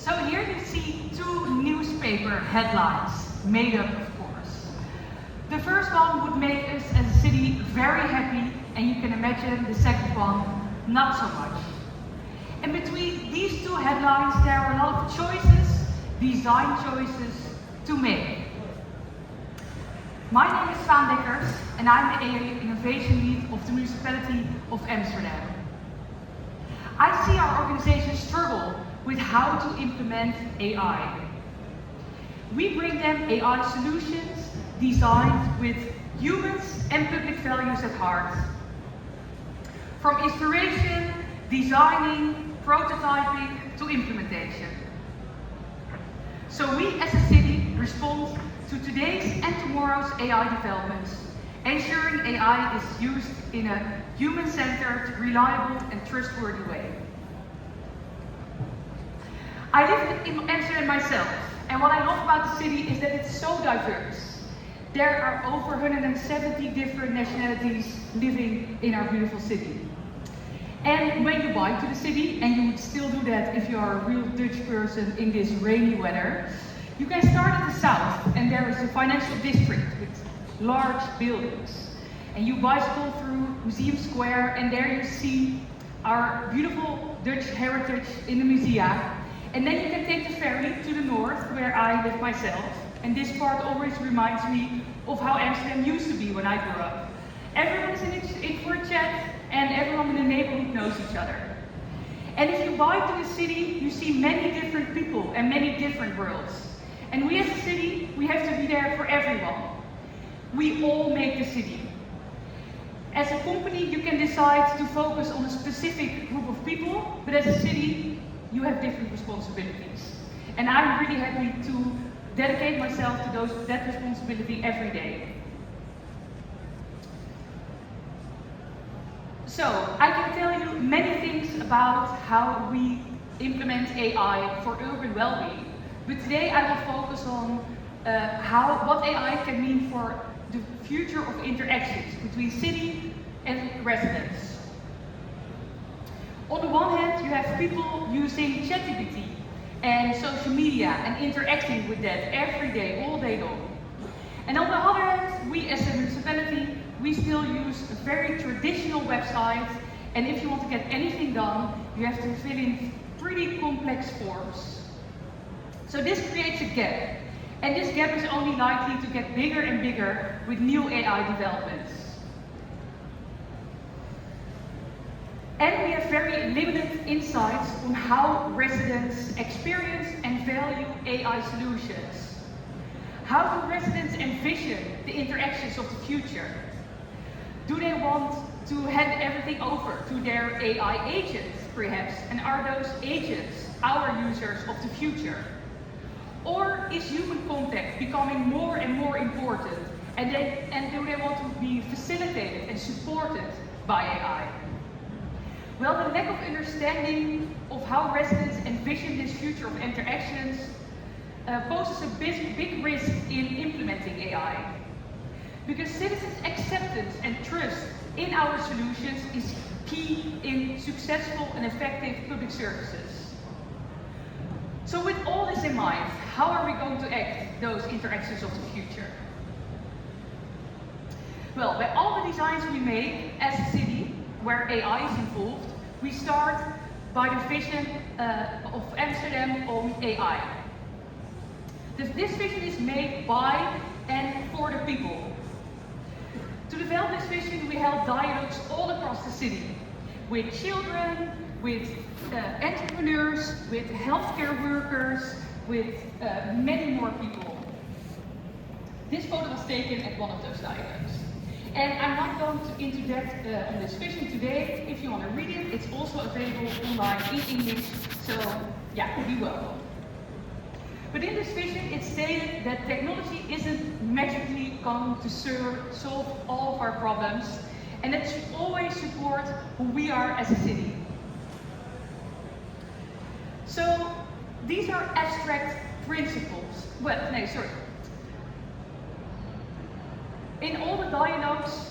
So here you see two newspaper headlines, made up of course. The first one would make us as a city very happy, and you can imagine the second one not so much. And between these two headlines there are a lot of choices, design choices to make. My name is Swaan Dekkers and I'm the AI Innovation Lead of the Municipality of Amsterdam. I see our organization struggle with how to implement AI. We bring them AI solutions designed with humans and public values at heart. From inspiration, designing, prototyping to implementation. So we as a city respond to today's and tomorrow's AI developments, ensuring AI is used in a human-centered, reliable and trustworthy way. I live in Amsterdam myself, and what I love about the city is that it's so diverse. There are over 170 different nationalities living in our beautiful city. And when you bike to the city, and you would still do that if you are a real Dutch person in this rainy weather, you can start at the south, and there is a financial district with large buildings. And you bicycle through Museum Square, and there you see our beautiful Dutch heritage in the musea. And then you can take the ferry to the north, where I live myself. And this part always reminds me of how Amsterdam used to be when I grew up. Everyone is in for a chat, and everyone in the neighborhood knows each other. And if you bike to the city, you see many different people and many different worlds. And we as a city, we have to be there for everyone. We all make the city. As a company, you can decide to focus on a specific group of people, but as a city, you have different responsibilities. And I'm really happy to dedicate myself to that responsibility every day. So, I can tell you many things about how we implement AI for urban well-being, but today I will focus on what AI can mean for the future of interactions between city and residents. On the one hand, you have people using ChatGPT and social media and interacting with that every day, all day long. And on the other hand, we as a municipality, we still use a very traditional website, and if you want to get anything done, you have to fill in pretty complex forms. So this creates a gap, and this gap is only likely to get bigger and bigger with new AI developments. And we have very limited insights on how residents experience and value AI solutions. How do residents envision the interactions of the future? Do they want to hand everything over to their AI agents, perhaps? And are those agents our users of the future? Or is human contact becoming more and more important? And do they want to be facilitated and supported by AI? Well, the lack of understanding of how residents envision this future of interactions poses a big risk in implementing AI. Because citizens' acceptance and trust in our solutions is key in successful and effective public services. So with all this in mind, how are we going to act those interactions of the future? Well, by all the designs we make as a city, where AI is involved, we start by the vision of Amsterdam on AI. This vision is made by and for the people. To develop this vision, we held dialogues all across the city, with children, with entrepreneurs, with healthcare workers, with many more people. This photo was taken at one of those dialogues. And I'm not going into depth on this vision today. If you want to read it, it's also available online in English. So, yeah, be welcome. But in this vision, it's stated that technology isn't magically going to solve all of our problems, and it should always support who we are as a city. So, these are abstract principles. Well, no, sorry. In all the dialogues,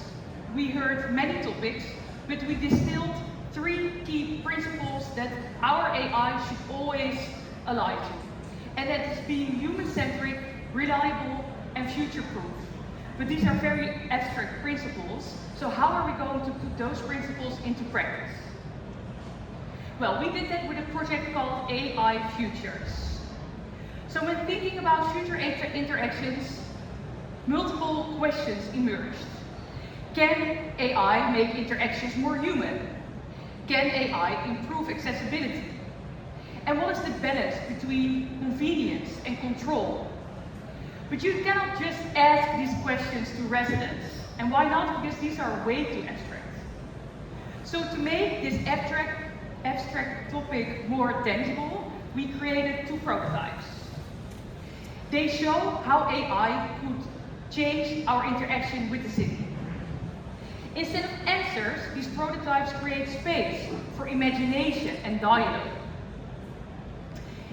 we heard many topics, but we distilled 3 key principles that our AI should always alive to. And that is being human-centric, reliable, and future-proof. But these are very abstract principles, so how are we going to put those principles into practice? Well, we did that with a project called AI Futures. So when thinking about future interactions, multiple questions emerged. Can AI make interactions more human? Can AI improve accessibility? And what is the balance between convenience and control? But you cannot just ask these questions to residents. And why not? Because these are way too abstract. So to make this abstract topic more tangible, we created 2 prototypes. They show how AI could change our interaction with the city. Instead of answers, these prototypes create space for imagination and dialogue.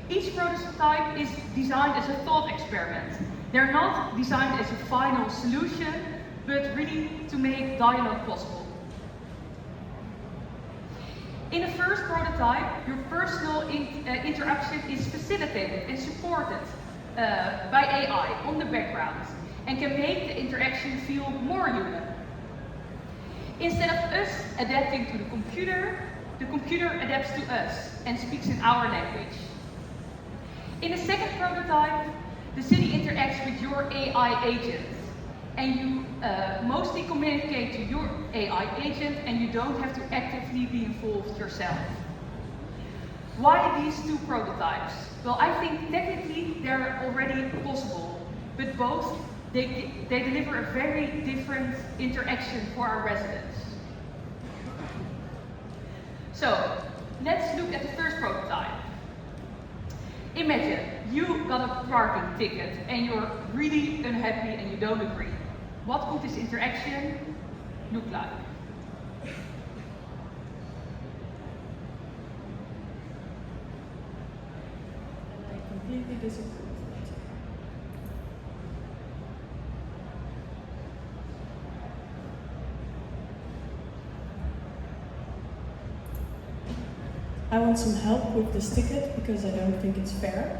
Each prototype is designed as a thought experiment. They're not designed as a final solution, but really to make dialogue possible. In the first prototype, your personal interaction is facilitated and supported by AI on the background and can make the interaction feel more human. Instead of us adapting to the computer adapts to us and speaks in our language. In the second prototype, the city interacts with your AI agent, and you mostly communicate to your AI agent, and you don't have to actively be involved yourself. Why these 2 prototypes? Well, I think technically they're already possible, but both they deliver a very different interaction for our residents. So let's look at the first prototype. Imagine you got a parking ticket and you're really unhappy and you don't agree. What would this interaction look like? And I completely disagree with that. I want some help with this ticket because I don't think it's fair.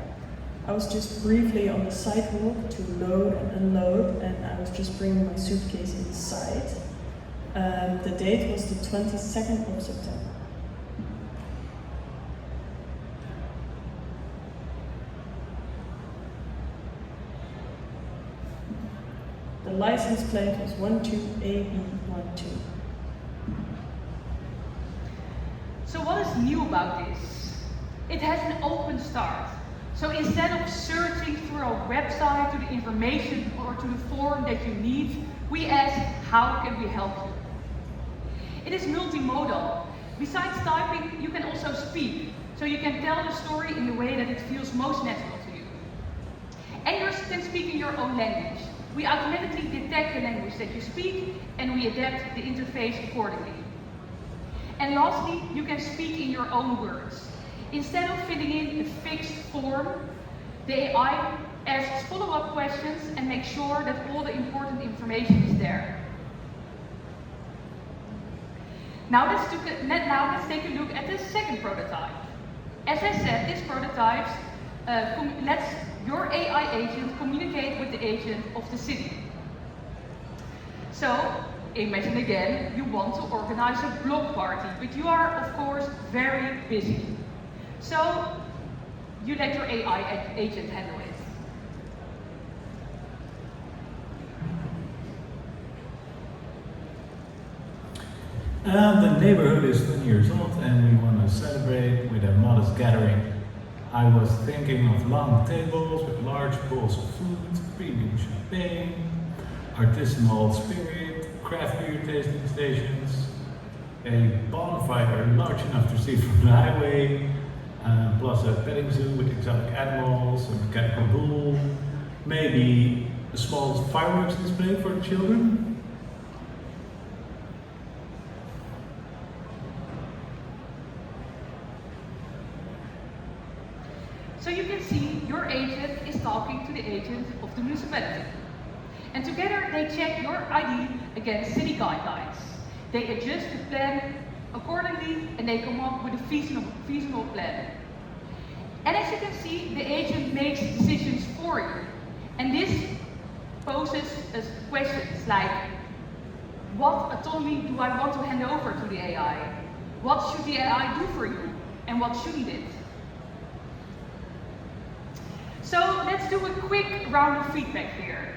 I was just briefly on the sidewalk to load and unload, and I was just bringing my suitcase inside. The date was the 22nd of September. The license plate was 12AB12. So what is new about this? It has an open start. So instead of searching through our website to the information or to the form that you need, we ask, how can we help you? It is multimodal. Besides typing, you can also speak. So you can tell the story in the way that it feels most natural to you. And you can speak in your own language. We automatically detect the language that you speak, and we adapt the interface accordingly. And lastly, you can speak in your own words. Instead of filling in a fixed form, the AI asks follow-up questions and makes sure that all the important information is there. Now let's take a look at the second prototype. As I said, this prototype lets your AI agent communicate with the agent of the city. So, imagine again, you want to organize a block party, but you are, of course, very busy. So, you let your AI agent handle it. The neighborhood is 20 years old and we want to celebrate with a modest gathering. I was thinking of long tables with large bowls of food, premium champagne, artisanal spirit, craft beer tasting stations, a bonfire large enough to see from the highway, plus a petting zoo with exotic animals, a mechanical bull, maybe a small fireworks display for the children. So you can see your agent is talking to the agent of the municipality. And together they check your ID against city guidelines. They adjust the plan accordingly and they come up with a feasible plan. And as you can see, the agent makes decisions for you. And this poses us questions like, what autonomy do I want to hand over to the AI? What should the AI do for you? And what shouldn't it? So let's do a quick round of feedback here.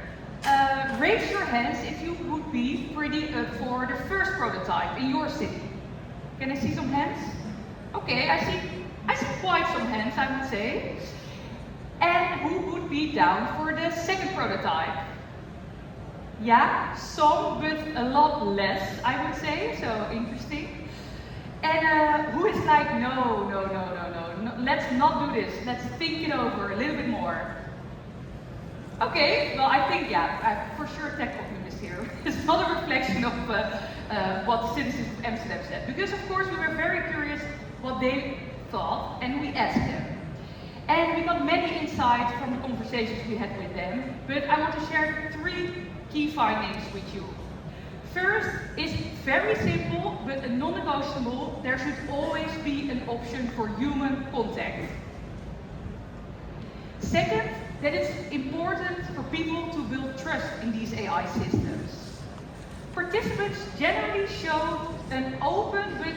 Raise your hands if you would be pretty up for the first prototype in your city. Can I see some hands? Okay, I see quite some hands, I would say. And who would be down for the second prototype? Yeah, some, but a lot less, I would say, so interesting. And who is like, no, let's not do this, let's think it over a little bit more. Okay, well I think, yeah, for sure tech optimist here. It's not a reflection of what the citizens of Amsterdam said, because of course we were very curious what they thought, and we asked them. And we got many insights from the conversations we had with them, but I want to share 3 key findings with you. First, it's very simple, but a non-negotiable. There should always be an option for human contact. Second, that it's important for people to build trust in these AI systems. Participants generally show an open but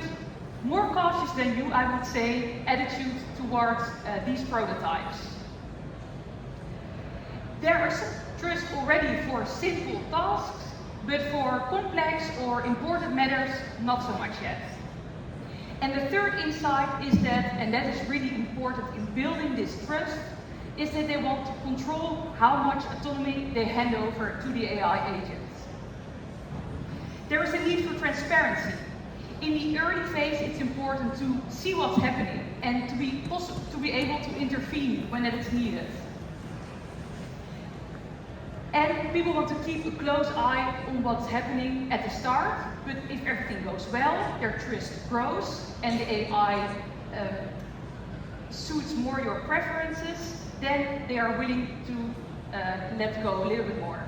more cautious than you, I would say, attitude towards these prototypes. There is trust already for simple tasks, but for complex or important matters, not so much yet. And the third insight is that, and that is really important in building this trust, is that they want to control how much autonomy they hand over to the AI agents. There is a need for transparency. In the early phase, it's important to see what's happening and to be able to intervene when it is needed. And people want to keep a close eye on what's happening at the start, but if everything goes well, their trust grows and the AI suits more your preferences, then they are willing to let go a little bit more.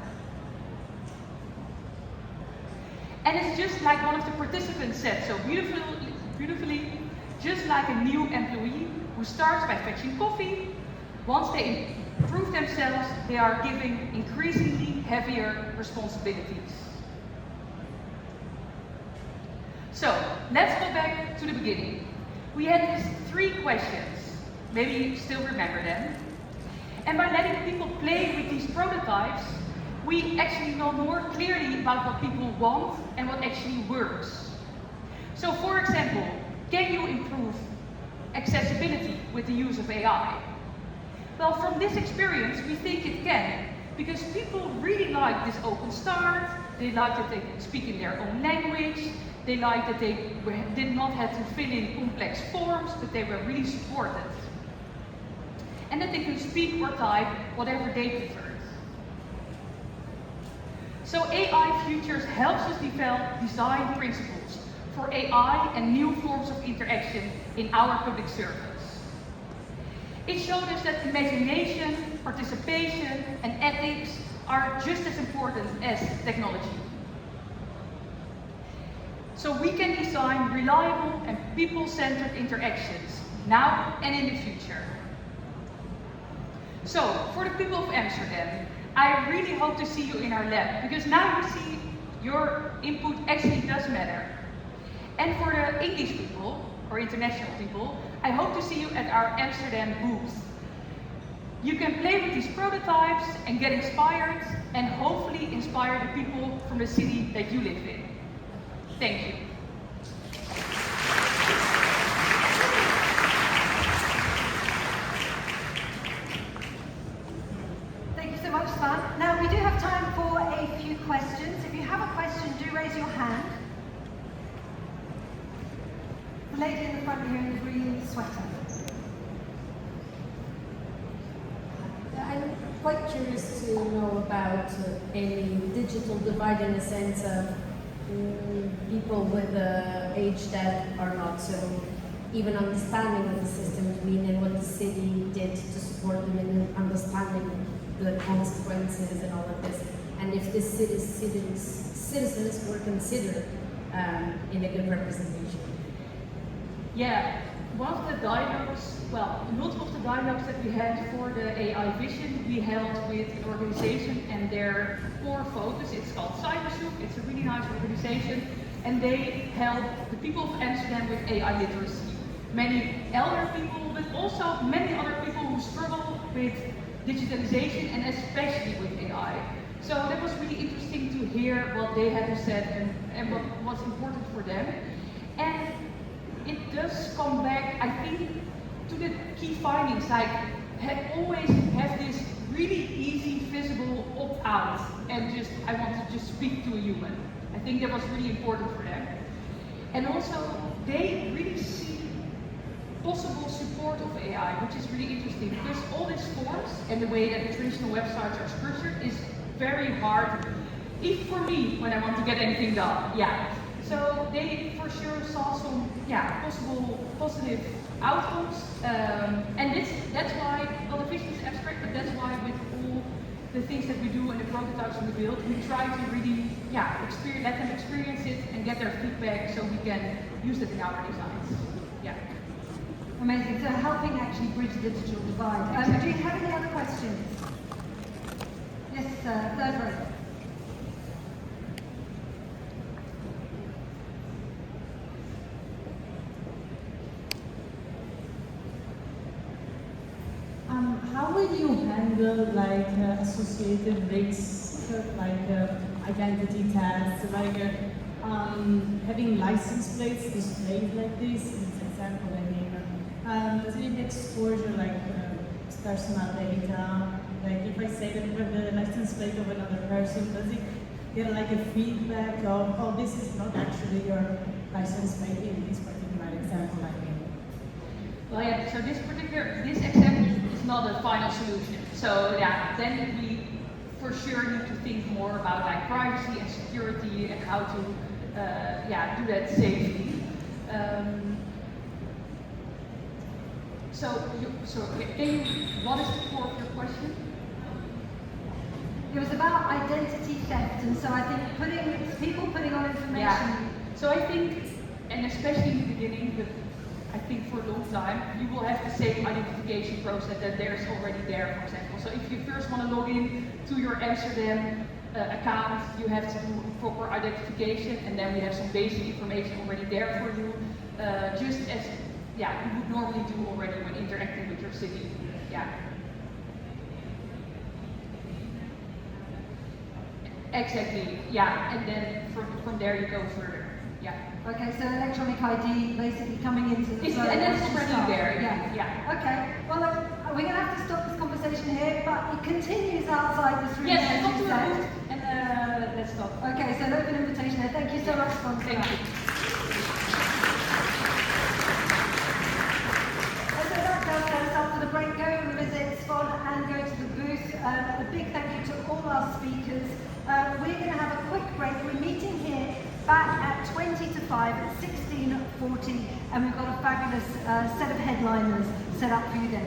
And it's just like one of the participants said so beautifully, just like a new employee who starts by fetching coffee. Once they improve themselves, they are given increasingly heavier responsibilities. So, let's go back to the beginning. We had these 3 questions. Maybe you still remember them. And by letting people play with these prototypes, we actually know more clearly about what people want and what actually works. So, for example, can you improve accessibility with the use of AI? Well, from this experience, we think it can, because people really like this open start, they like that they can speak in their own language, they like that they did not have to fill in complex forms, but they were really supported. And that they can speak or type whatever they preferred. So AI Futures helps us develop design principles for AI and new forms of interaction in our public service. It showed us that imagination, participation, and ethics are just as important as technology. So we can design reliable and people-centered interactions, now and in the future. So, for the people of Amsterdam, I really hope to see you in our lab, because now you see your input actually does matter. And for the English people, or international people, I hope to see you at our Amsterdam booth. You can play with these prototypes and get inspired, and hopefully inspire the people from the city that you live in. Thank you. Thank you so much, Swaan. Now we do have time for a few questions. If you have a question, do raise your hand. The lady in the front here in the green sweater. I'm quite curious to know about a digital divide in the sense of people with age that are not so even understanding of the systems mean and what the city did to support them in understanding the consequences and all of this, and if the citizens were considered in a good representation. Yeah, one of the dialogues, well, a lot of the dialogues that we had for the AI vision, we held with an organization, and their core focus, it's called Cyberzoek, it's a really nice organization, and they help the people of Amsterdam with AI literacy. Many elder people, but also many other people who struggle with digitalization and especially with AI. So that was really interesting to hear what they had to say and what was important for them. And it does come back, I think, to the key findings, like always have this really easy, visible opt-out and just, I want to just speak to a human. I think that was really important for them. And also, they really see possible support of AI, which is really interesting because all these forms and the way that the traditional websites are structured is very hard, even for me when I want to get anything done. Yeah. So they for sure saw some possible positive outcomes, and that's why, well, the vision is abstract, but that's why with all the things that we do and the prototypes we build, we try to really let them experience it and get their feedback so we can use it in our designs. Yeah. Amazing. So helping actually bridge the digital divide. Do you have any other questions? Yes, third row. How will you handle associated risks, identity thefts, having license plates displayed like this? In this example, does it exposure personal data? If I say that we have the license plate of another person, does it get a feedback of, oh, this is not actually your license plate in this particular example? Well, yeah. So this example is not a final solution. So yeah, then we for sure need to think more about privacy and security and how to do that safely. What is the core of your question? It was about identity theft, and so I think people putting on information. Yeah. So I think, and especially in the beginning, but I think for a long time, you will have the same identification process that there's already there, for example. So if you first want to log in to your Amsterdam account, you have to do proper identification, and then we have some basic information already there for you, just as you would normally do already when interacting with your city. Yeah. Exactly. Yeah, and then from there you go further. Yeah. Okay, so electronic ID basically coming into the zone. And that's already there. Yeah. Okay. Well, we're going to have to stop this conversation here, but it continues outside this room. Yes, stop to the booth and let's stop. Okay, so an open invitation there. Thank you so much, Swaan. Thank you. So that does set us up for the break. Go and visit Swaan and go to the booth. A big thank you to all our speakers. We're going to have a quick break. We're meeting here back at 20 to 5 at 16:40, and we've got a fabulous set of headliners set up for you then.